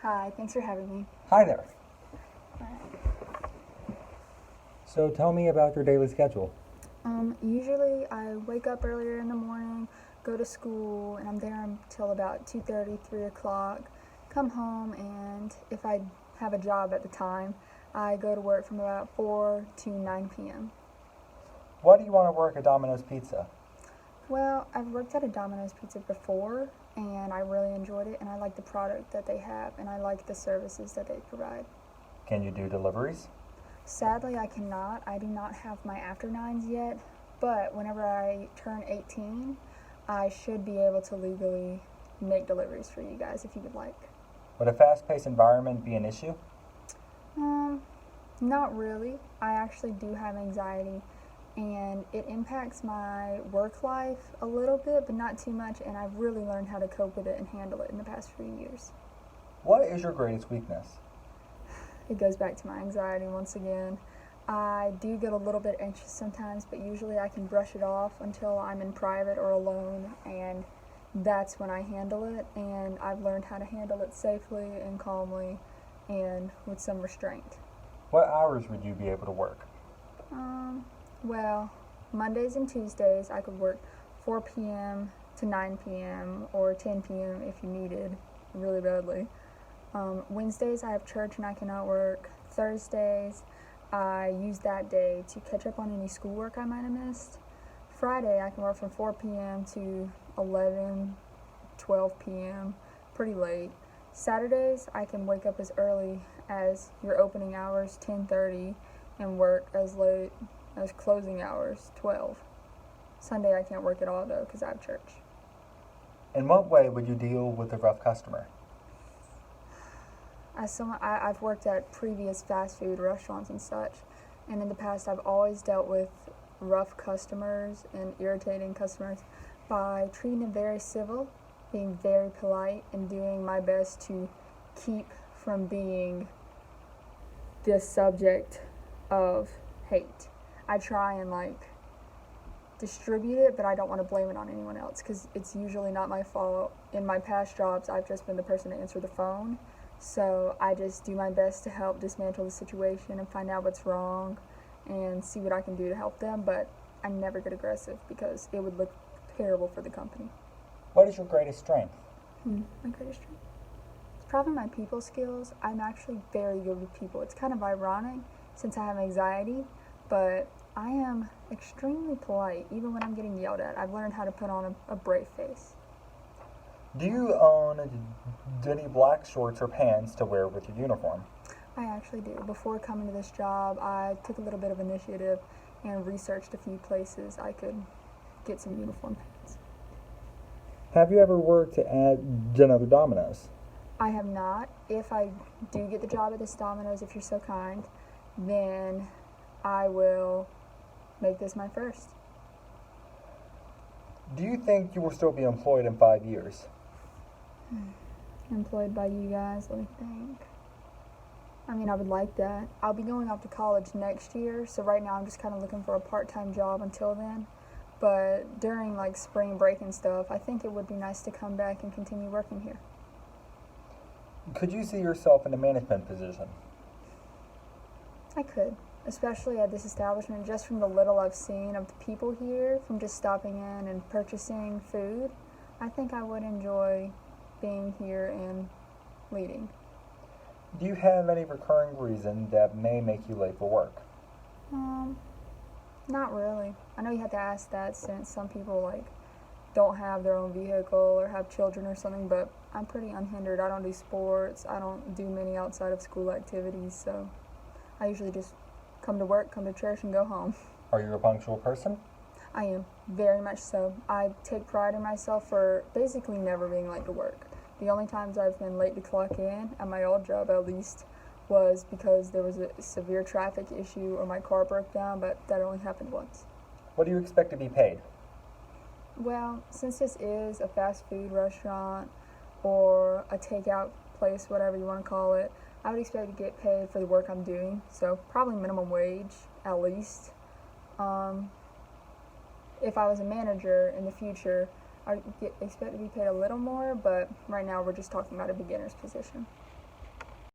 Hi, thanks for having me. Hi there. So tell me about your daily schedule. Usually I wake up earlier in the morning, go to school, and I'm there until about 2:30, 3 o'clock. Come home, and if I have a job at the time, I go to work from about 4 to 9 p.m. Why do you want to work at Domino's Pizza? Well, I've worked at a Domino's Pizza before, and I really enjoyed it, and I like the product that they have, and I like the services that they provide. Can you do deliveries? Sadly, I cannot. I do not have my after nines yet, but whenever I turn 18, I should be able to legally make deliveries for you guys if you would like. Would a fast-paced environment be an issue? Um, Not really. I actually do have anxiety, and it impacts my work life a little bit, but not too much, and I've really learned how to cope with it and handle it in the past few years. What is your greatest weakness? It goes back to my anxiety once again. I do get a little bit anxious sometimes, but usually I can brush it off until I'm in private or alone, and that's when I handle it, and I've learned how to handle it safely and calmly and with some restraint. What hours would you be able to work? Well, Mondays and Tuesdays I could work 4 p.m. to 9 p.m. or 10 p.m. if you needed really badly. Wednesdays I have church and I cannot work. Thursdays I use that day to catch up on any schoolwork I might have missed. Friday I can work from 4 p.m. to 11, 12 p.m. pretty late. Saturdays I can wake up as early as your opening hours, 10:30, and work as late as closing hours, 12. Sunday I can't work at all though because I have church. In what way would you deal with a rough customer? I've worked at previous fast food restaurants and such, and in the past I've always dealt with rough customers and irritating customers by treating them very civil, being very polite, and doing my best to keep from being the subject of hate. I try and distribute it, but I don't want to blame it on anyone else because it's usually not my fault. In my past jobs, I've just been the person to answer the phone. So I just do my best to help dismantle the situation and find out what's wrong and see what I can do to help them, but I never get aggressive because it would look terrible for the company. What is your greatest strength? My greatest strength? It's probably my people skills. I'm actually very good with people. It's kind of ironic since I have anxiety, but I am extremely polite even when I'm getting yelled at. I've learned how to put on a brave face. Do you own any black shorts or pants to wear with your uniform? I actually do. Before coming to this job, I took a little bit of initiative and researched a few places I could get some uniform pants. Have you ever worked at another Domino's? I have not. If I do get the job at this Domino's, if you're so kind, then I will make this my first. Do you think you will still be employed in 5 years? Employed by you guys, let me think. I mean, I would like that. I'll be going off to college next year, so right now I'm just kind of looking for a part-time job until then. But during spring break and stuff, I think it would be nice to come back and continue working here. Could you see yourself in a management position? I could, especially at this establishment, just from the little I've seen of the people here, from just stopping in and purchasing food. I think I would enjoy being here and leading. Do you have any recurring reason that may make you late for work? Not really. I know you have to ask that since some people don't have their own vehicle or have children or something, but I'm pretty unhindered. I don't do sports. I don't do many outside of school activities, so I usually just come to work, come to church, and go home. Are you a punctual person? I am, very much so. I take pride in myself for basically never being late to work. The only times I've been late to clock in, at my old job at least, was because there was a severe traffic issue or my car broke down, but that only happened once. What do you expect to be paid? Well, since this is a fast food restaurant or a takeout place, whatever you want to call it, I would expect to get paid for the work I'm doing, so probably minimum wage at least. If I was a manager in the future, I expect to be paid a little more, but right now we're just talking about a beginner's position.